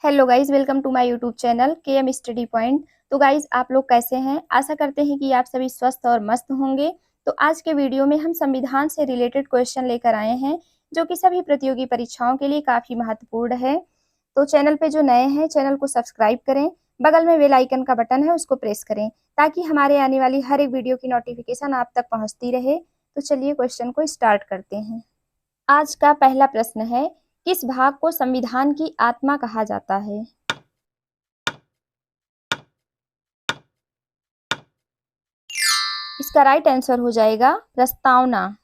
Hello guys, welcome to my YouTube channel KM study point. तो guys, आप लोग कैसे हैं? आशा करते हैं कि आप सभी स्वस्थ और मस्त होंगे। तो आज के वीडियो में हम संविधान से रिलेटेड क्वेश्चन लेकर आए हैं, जो कि सभी प्रतियोगी परीक्षाओं के लिए काफी महत्वपूर्ण है। तो चैनल पे जो नए हैं, चैनल को सब्सक्राइब करें, बगल में बेल आइकन का बटन है उसको प्रेस करें, ताकि हमारे आने वाली हर एक वीडियो की नोटिफिकेशन आप तक पहुँचती रहे। तो चलिए क्वेश्चन को स्टार्ट करते हैं। आज का पहला प्रश्न है, किस भाग को संविधान की आत्मा कहा जाता है? इसका राइट आंसर हो जाएगा प्रस्तावना।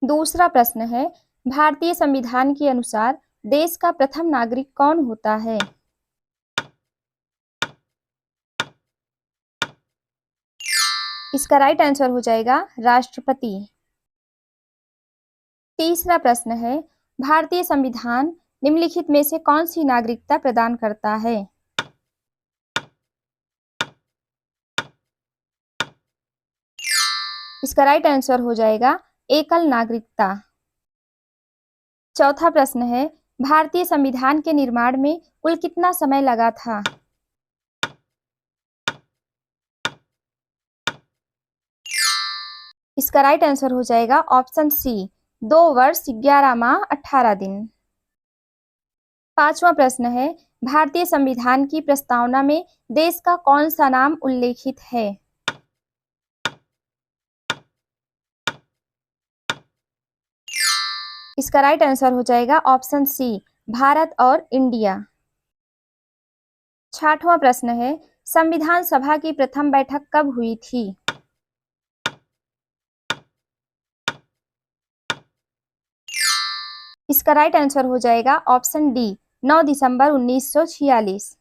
दूसरा प्रश्न है, भारतीय संविधान के अनुसार देश का प्रथम नागरिक कौन होता है? इसका राइट आंसर हो जाएगा राष्ट्रपति। तीसरा प्रश्न है, भारतीय संविधान निम्नलिखित में से कौन सी नागरिकता प्रदान करता है? इसका राइट आंसर हो जाएगा एकल नागरिकता। चौथा प्रश्न है, भारतीय संविधान के निर्माण में कुल कितना समय लगा था? इसका राइट आंसर हो जाएगा ऑप्शन सी, 2 वर्ष 11 माह 18 दिन। पांचवा प्रश्न है, भारतीय संविधान की प्रस्तावना में देश का कौन सा नाम उल्लेखित है? इसका राइट आंसर हो जाएगा ऑप्शन सी, भारत और इंडिया। छठवां प्रश्न है, संविधान सभा की प्रथम बैठक कब हुई थी? इसका राइट आंसर हो जाएगा ऑप्शन डी, 9 दिसंबर 1946।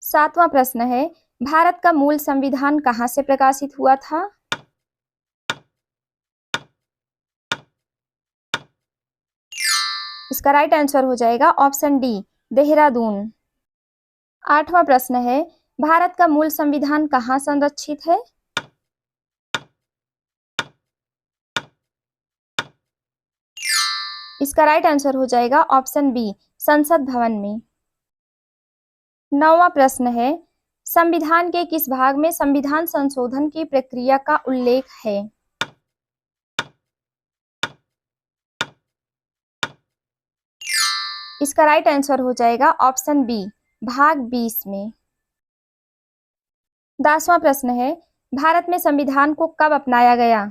सातवां प्रश्न है, भारत का मूल संविधान कहाँ से प्रकाशित हुआ था? इसका राइट आंसर हो जाएगा ऑप्शन डी, देहरादून। आठवां प्रश्न है, भारत का मूल संविधान कहाँ संरक्षित है? इसका राइट आंसर हो जाएगा ऑप्शन बी, संसद भवन में। नौवां प्रश्न है, संविधान के किस भाग में संविधान संशोधन की प्रक्रिया का उल्लेख है? इसका राइट आंसर हो जाएगा ऑप्शन बी, भाग 20 में। 10वां प्रश्न है, भारत में संविधान को कब अपनाया गया?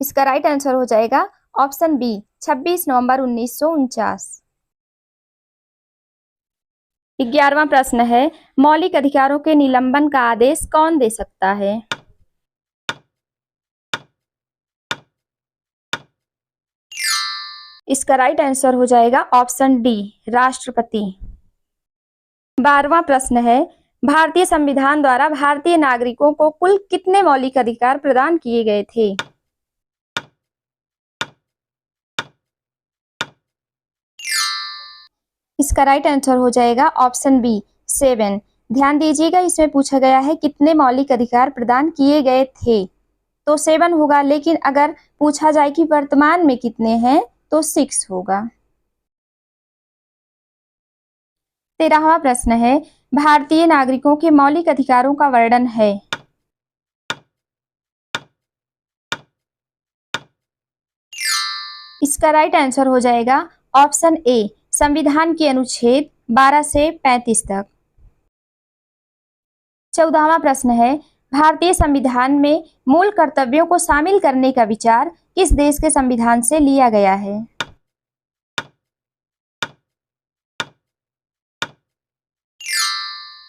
इसका राइट आंसर हो जाएगा ऑप्शन बी, 26 नवंबर 1949। 11वां प्रश्न है, मौलिक अधिकारों के निलंबन का आदेश कौन दे सकता है? इसका राइट आंसर हो जाएगा ऑप्शन डी, राष्ट्रपति। 12वां प्रश्न है, भारतीय संविधान द्वारा भारतीय नागरिकों को कुल कितने मौलिक अधिकार प्रदान किए गए थे? इसका राइट आंसर हो जाएगा ऑप्शन बी, 7। ध्यान दीजिएगा, इसमें पूछा गया है कितने मौलिक अधिकार प्रदान किए गए थे, तो 7 होगा, लेकिन अगर पूछा जाए कि वर्तमान में कितने हैं तो 6 होगा। 13वां प्रश्न है, भारतीय नागरिकों के मौलिक अधिकारों का वर्णन है। इसका राइट आंसर हो जाएगा ऑप्शन ए, संविधान के अनुच्छेद 12 से 35 तक। 14वां प्रश्न है, भारतीय संविधान में मूल कर्तव्यों को शामिल करने का विचार किस देश के संविधान से लिया गया है?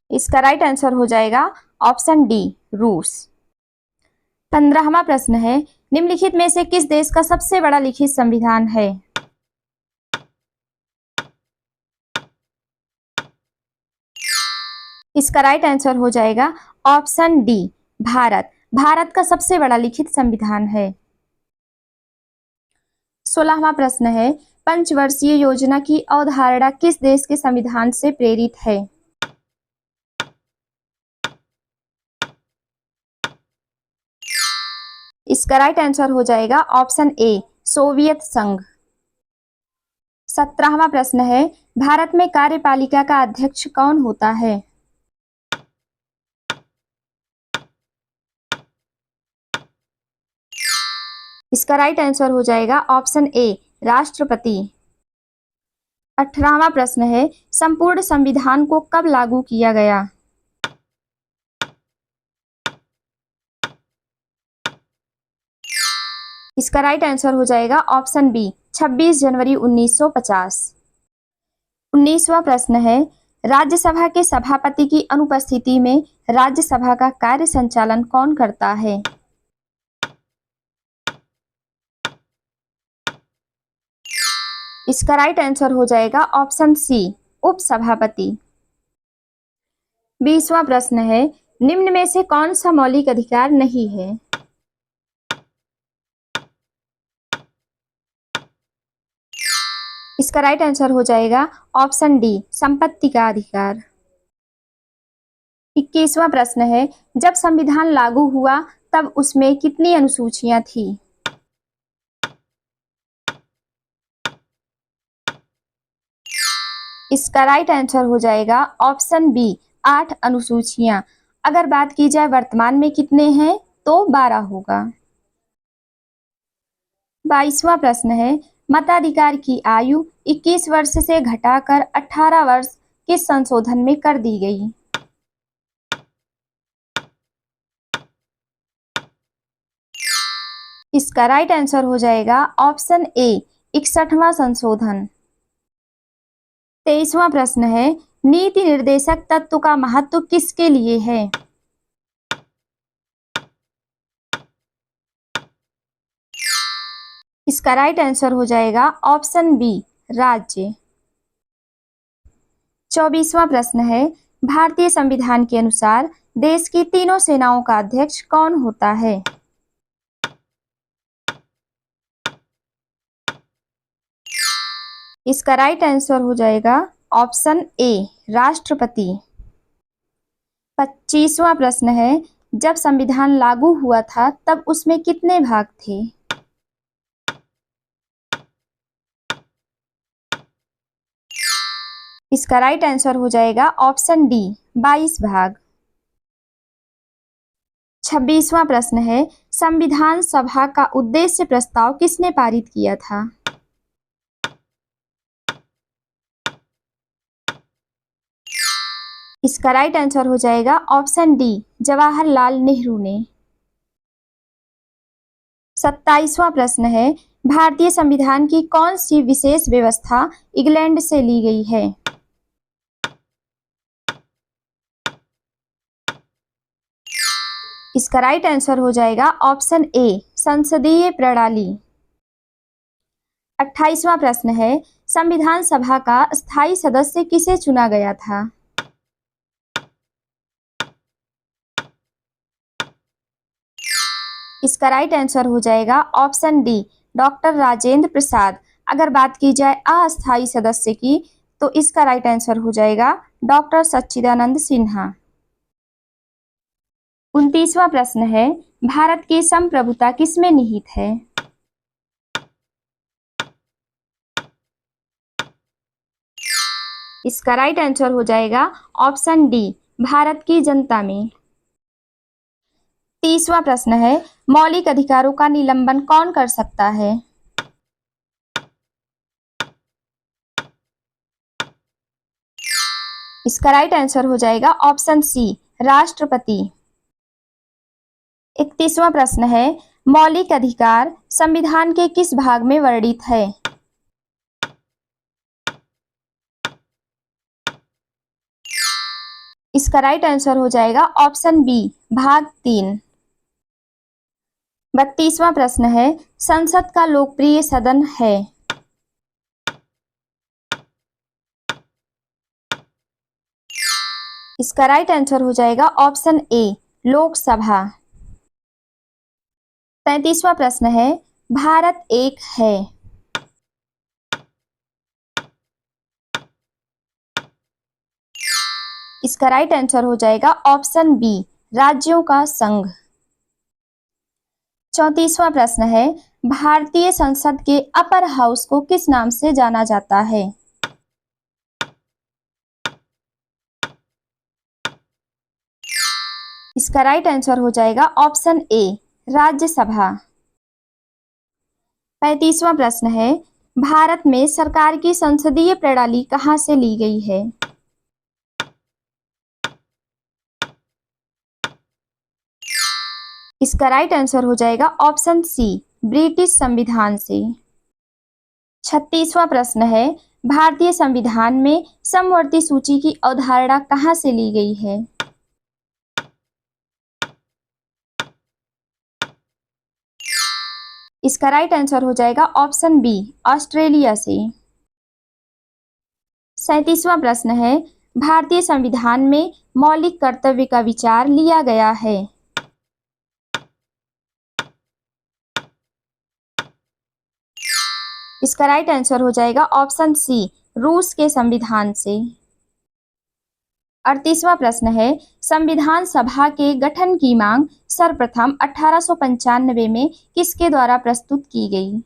इसका राइट आंसर हो जाएगा ऑप्शन डी, रूस। 15वां प्रश्न है, निम्नलिखित में से किस देश का सबसे बड़ा लिखित संविधान है? इसका राइट आंसर हो जाएगा ऑप्शन डी, भारत। भारत का सबसे बड़ा लिखित संविधान है। 16वां प्रश्न है, पंचवर्षीय योजना की अवधारणा किस देश के संविधान से प्रेरित है? इसका राइट आंसर हो जाएगा ऑप्शन ए सोवियत संघ। 17वां प्रश्न है, भारत में कार्यपालिका का अध्यक्ष कौन होता है? इसका राइट आंसर हो जाएगा ऑप्शन ए राष्ट्रपति। 18वां प्रश्न है, संपूर्ण संविधान को कब लागू किया गया? इसका राइट आंसर हो जाएगा ऑप्शन बी 26 जनवरी 1950। 19वां प्रश्न है, राज्यसभा के सभापति की अनुपस्थिति में राज्यसभा का कार्य संचालन कौन करता है? इसका राइट आंसर हो जाएगा ऑप्शन सी उपसभापति। 20वां प्रश्न है, निम्न में से कौन सा मौलिक अधिकार नहीं है? इसका राइट आंसर हो जाएगा ऑप्शन डी संपत्ति का अधिकार। 21वां प्रश्न है, जब संविधान लागू हुआ तब उसमें कितनी अनुसूचियां थी? इसका राइट आंसर हो जाएगा ऑप्शन बी 8 अनुसूचियां। अगर बात की जाए वर्तमान में कितने हैं तो 12 होगा। 22वां प्रश्न है, मताधिकार की आयु 21 वर्ष से घटाकर 18 वर्ष किस संशोधन में कर दी गई? इसका राइट आंसर हो जाएगा ऑप्शन ए 61वां संशोधन। 23वां प्रश्न है, नीति निर्देशक तत्व का महत्व किसके लिए है? इसका राइट आंसर हो जाएगा ऑप्शन बी राज्य। 24वां प्रश्न है, भारतीय संविधान के अनुसार देश की तीनों सेनाओं का अध्यक्ष कौन होता है? इसका राइट आंसर हो जाएगा ऑप्शन ए राष्ट्रपति। 25वां प्रश्न है, जब संविधान लागू हुआ था तब उसमें कितने भाग थे? इसका राइट आंसर हो जाएगा ऑप्शन डी 22 भाग। 26वां प्रश्न है, संविधान सभा का उद्देश्य प्रस्ताव किसने पारित किया था? इसका राइट आंसर हो जाएगा ऑप्शन डी जवाहरलाल नेहरू ने। 27वां प्रश्न है, भारतीय संविधान की कौन सी विशेष व्यवस्था इंग्लैंड से ली गई है? इसका राइट आंसर हो जाएगा ऑप्शन ए संसदीय प्रणाली। 28वां प्रश्न है, संविधान सभा का स्थायी सदस्य किसे चुना गया था? इसका राइट आंसर हो जाएगा option D doctor Rajendra Prasad. अगर बात की जाए अस्थायी सदस्य की तो इसका राइट आंसर हो जाएगा डॉक्टर सच्चिदानंद सिन्हा। 29वां प्रश्न है, भारत की संप्रभुता किसमें निहित है? इसका राइट आंसर हो जाएगा ऑप्शन डी भारत की जनता में। 30वां प्रश्न है, मौलिक अधिकारों का निलंबन कौन कर सकता है? इसका राइट आंसर हो जाएगा ऑप्शन सी राष्ट्रपति। 31वां प्रश्न है, मौलिक अधिकार संविधान के किस भाग में वर्णित है? इसका राइट आंसर हो जाएगा ऑप्शन बी भाग 3। 32वां प्रश्न है, संसद का लोकप्रिय सदन है? इसका राइट आंसर हो जाएगा ऑप्शन ए लोकसभा। 33वां प्रश्न है, भारत एक है? इसका राइट आंसर हो जाएगा ऑप्शन बी राज्यों का संघ। 34वां प्रश्न है, भारतीय संसद के अपर हाउस को किस नाम से जाना जाता है? इसका राइट आंसर हो जाएगा ऑप्शन ए, राज्यसभा। 35वां प्रश्न है, भारत में सरकार की संसदीय प्रणाली कहां से ली गई है? इसका राइट आंसर हो जाएगा ऑप्शन सी, ब्रिटिश संविधान से। 36वां प्रश्न है, भारतीय संविधान में समवर्ती सूची की अवधारणा कहां से ली गई है? इसका राइट आंसर हो जाएगा ऑप्शन बी, ऑस्ट्रेलिया से। 37वां प्रश्न है, भारतीय संविधान में मौलिक कर्तव्य का विचार लिया गया है? इसका राइट आंसर हो जाएगा ऑप्शन सी, रूस के संविधान से। 38वां प्रश्न है, संविधान सभा के गठन की मांग सर्वप्रथम 1895 में किसके द्वारा प्रस्तुत की गई?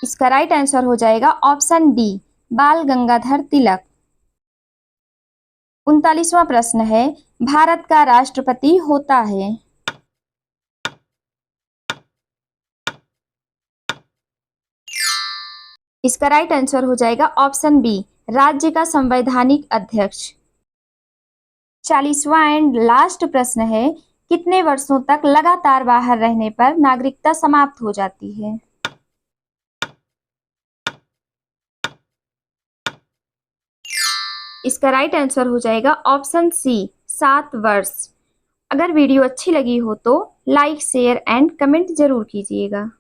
इसका राइट आंसर हो जाएगा ऑप्शन डी, बाल गंगाधर तिलक। 39वां प्रश्न है, भारत का राष्ट्रपति होता है? इसका राइट आंसर हो जाएगा ऑप्शन बी, राज्य का संवैधानिक अध्यक्ष। 40वां एंड लास्ट प्रश्न है, कितने वर्षों तक लगातार बाहर रहने पर नागरिकता समाप्त हो जाती है? इसका राइट आंसर हो जाएगा ऑप्शन सी, 7 वर्ष। अगर वीडियो अच्छी लगी हो तो लाइक, शेयर एंड कमेंट जरूर कीजिएगा।